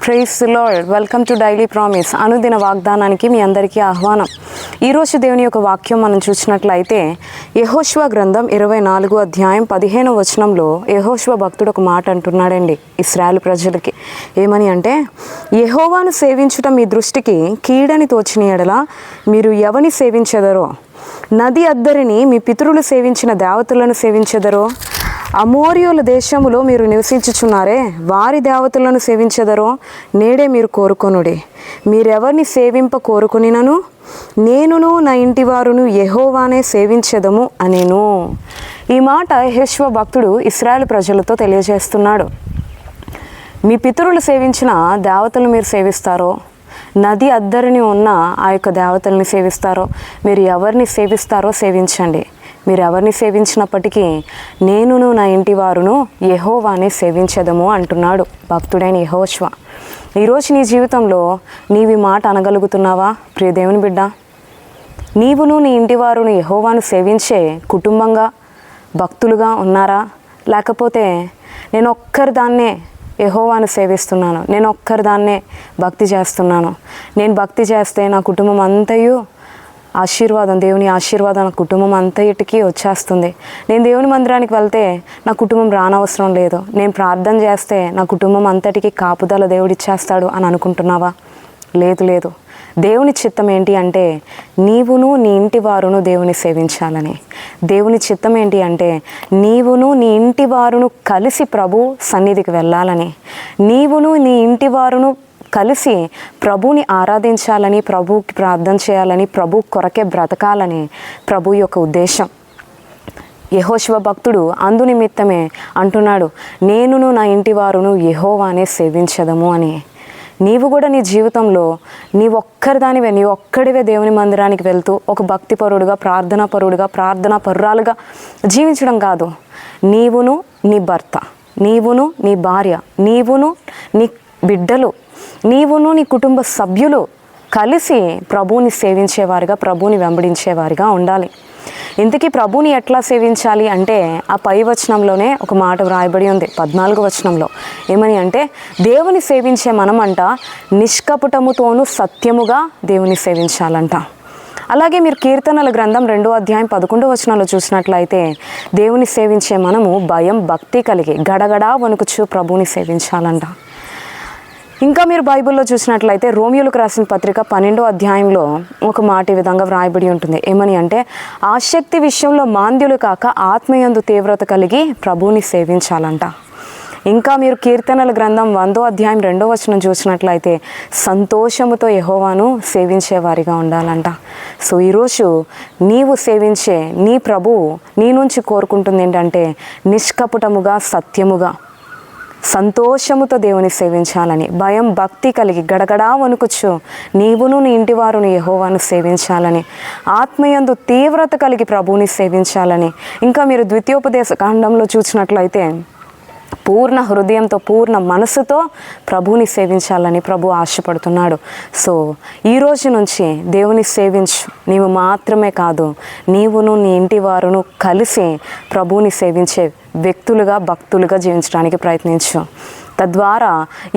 Praise the lord. Welcome to daily promise. అనుదిన వాగ్దానానికి మీ అందరికీ ఆహ్వానం. ఈరోజు దేవుని యొక్క వాక్యం మనం చూసినట్లయితే యెహోషువ గ్రంథం 24వ అధ్యాయం 15వ వచనంలో యెహోషువ భక్తుడు ఒక మాట అంటున్నాడండి ఇశ్రాయేలు ప్రజలకి. ఏమని అంటే, యెహోవాను సేవించుట మీ దృష్టికి కీడని తోచిన యెడల మీరు ఎవని సేవించెదరో, నది అద్దరిని మీ పితరులు సేవించిన దేవతలను సేవించెదరో, అమోరియుల దేశములో మీరు నివసించుచున్నారే వారి దేవతలను సేవించెదరో నేడే మీరు కోరుకొనుడి. మీరెవరిని సేవింప కోరుకునినను నేనును నా ఇంటి వారును యెహోవానే సేవించెదము అనేను. ఈ మాట యెహోషువ భక్తుడు ఇశ్రాయేలు ప్రజలతో తెలియజేస్తున్నాడు. మీ పితరులు సేవించిన దేవతలు మీరు సేవిస్తారో, నది అద్దరిని ఉన్న ఆ యొక్క దేవతల్ని సేవిస్తారో, మీరు ఎవరిని సేవిస్తారో సేవించండి. మీరు ఎవరిని సేవించినప్పటికీ నేనును నా ఇంటి వారును యెహోవానే సేవించెదము అంటున్నాడు భక్తుడైన యెహోషువ. ఈరోజు నీ జీవితంలో నీవి మాట అనగలుగుతున్నావా ప్రియ దేవుని బిడ్డ? నీవును నీ ఇంటి వారును యెహోవాను సేవించే కుటుంబంగా భక్తులుగా ఉన్నారా? లేకపోతే నేను ఒక్కరిదాన్నే యెహోవాను సేవిస్తున్నాను, నేను ఒక్కరిదాన్నే భక్తి చేస్తున్నాను, నేను భక్తి చేస్తే నా కుటుంబం అంతయు ఆశీర్వాదం, దేవుని ఆశీర్వాదం నా కుటుంబం అంతటికి వచ్చేస్తుంది, నేను దేవుని మందిరానికి వెళ్తే నా కుటుంబం రానవసరం లేదు, నేను ప్రార్థన చేస్తే నా కుటుంబం అంతటికి కాపుదల దేవుడు ఇచ్చేస్తాడు అని అనుకుంటున్నావా? లేదు. దేవుని చిత్తం ఏంటి అంటే నీవును నీ ఇంటి వారును దేవుని సేవించాలని. దేవుని చిత్తం ఏంటి అంటే నీవును నీ ఇంటి వారును కలిసి ప్రభు సన్నిధికి వెళ్ళాలని, నీవును నీ ఇంటి వారును కలిసి ప్రభుని ఆరాధించాలని, ప్రభుకి ప్రార్థన చేయాలని, ప్రభు కొరకే బ్రతకాలని ప్రభు యొక్క ఉద్దేశం. యెహోషువ భక్తుడు అందు నిమిత్తమే అంటున్నాడు, నేనును నా ఇంటి వారును యెహోవానే సేవించదము అని. నీవు కూడా నీ జీవితంలో నీ ఒక్కడివే దేవుని మందిరానికి వెళ్తూ ఒక భక్తిపరుడుగా, ప్రార్థనా పరురాలుగా జీవించడం కాదు. నీవును నీ భర్త, నీవును నీ భార్య, నీవును నీ బిడ్డలు, నీవును నీ కుటుంబ సభ్యులు కలిసి ప్రభువుని సేవించేవారుగా, ప్రభువుని వెంబడించేవారుగా ఉండాలి. ఇంతకీ ప్రభువుని ఎట్లా సేవించాలి అంటే ఆ పై వచనంలోనే ఒక మాట వ్రాయబడి ఉంది 14వ వచనంలో. ఏమని అంటే, దేవుని సేవించే మనమంట నిష్కపటముతోనూ సత్యముగా దేవుని సేవించాలంట. అలాగే మీరు కీర్తనల గ్రంథం 2వ అధ్యాయం 11వ వచనంలో చూసినట్లయితే దేవుని సేవించే మనము భయం భక్తి కలిగి గడగడా వణుకుచు ప్రభువుని సేవించాలంట. ఇంకా మీరు బైబిల్లో చూసినట్లయితే రోమియోలకు రాసిన పత్రిక 12వ అధ్యాయంలో ఒక మాట ఈ విధంగా వ్రాయబడి ఉంటుంది. ఏమని అంటే, ఆసక్తి విషయంలో మాంద్యులు కాక ఆత్మయందు తీవ్రత కలిగి ప్రభువుని సేవించాలంట. ఇంకా మీరు కీర్తనల గ్రంథం 100వ అధ్యాయం 2వ వచనం చూసినట్లయితే సంతోషముతో యెహోవాను సేవించేవారిగా ఉండాలంట. సో ఈరోజు నీవు సేవించే నీ ప్రభువు నీ నుంచి కోరుకుంటుంది ఏంటంటే నిష్కపటముగా, సత్యముగా, సంతోషముతో దేవుని సేవించాలని, భయం భక్తి కలిగి గడగడా వణుకుచు నీవును నీ ఇంటి వారును యెహోవాను సేవించాలని, ఆత్మయందు తీవ్రత కలిగి ప్రభువుని సేవించాలని. ఇంకా మీరు ద్వితీయోపదేశ కాండంలో చూసినట్లయితే పూర్ణ హృదయంతో, పూర్ణ మనసుతో ప్రభువుని సేవించాలని ప్రభు ఆశపడుతున్నాడు. సో ఈ రోజు నుంచి దేవుని సేవించు. నీవు మాత్రమే కాదు, నీవును నీ ఇంటి వారును కలిసి ప్రభువుని సేవించే వ్యక్తులుగా, భక్తులుగా జీవించడానికి ప్రయత్నించు. తద్వారా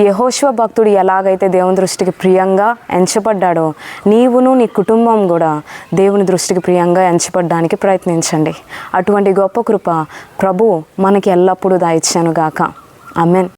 యెహోషువ భక్తుడు ఎలాగైతే దేవుని దృష్టికి ప్రియంగా ఎంచబడ్డాడో నీవును నీ కుటుంబం కూడా దేవుని దృష్టికి ప్రియంగా ఎంచబడ్డానికి ప్రయత్నించండి. అటువంటి గొప్ప కృప ప్రభు మనకి ఎల్లప్పుడూ దయచేయును గాక. ఆమేన్.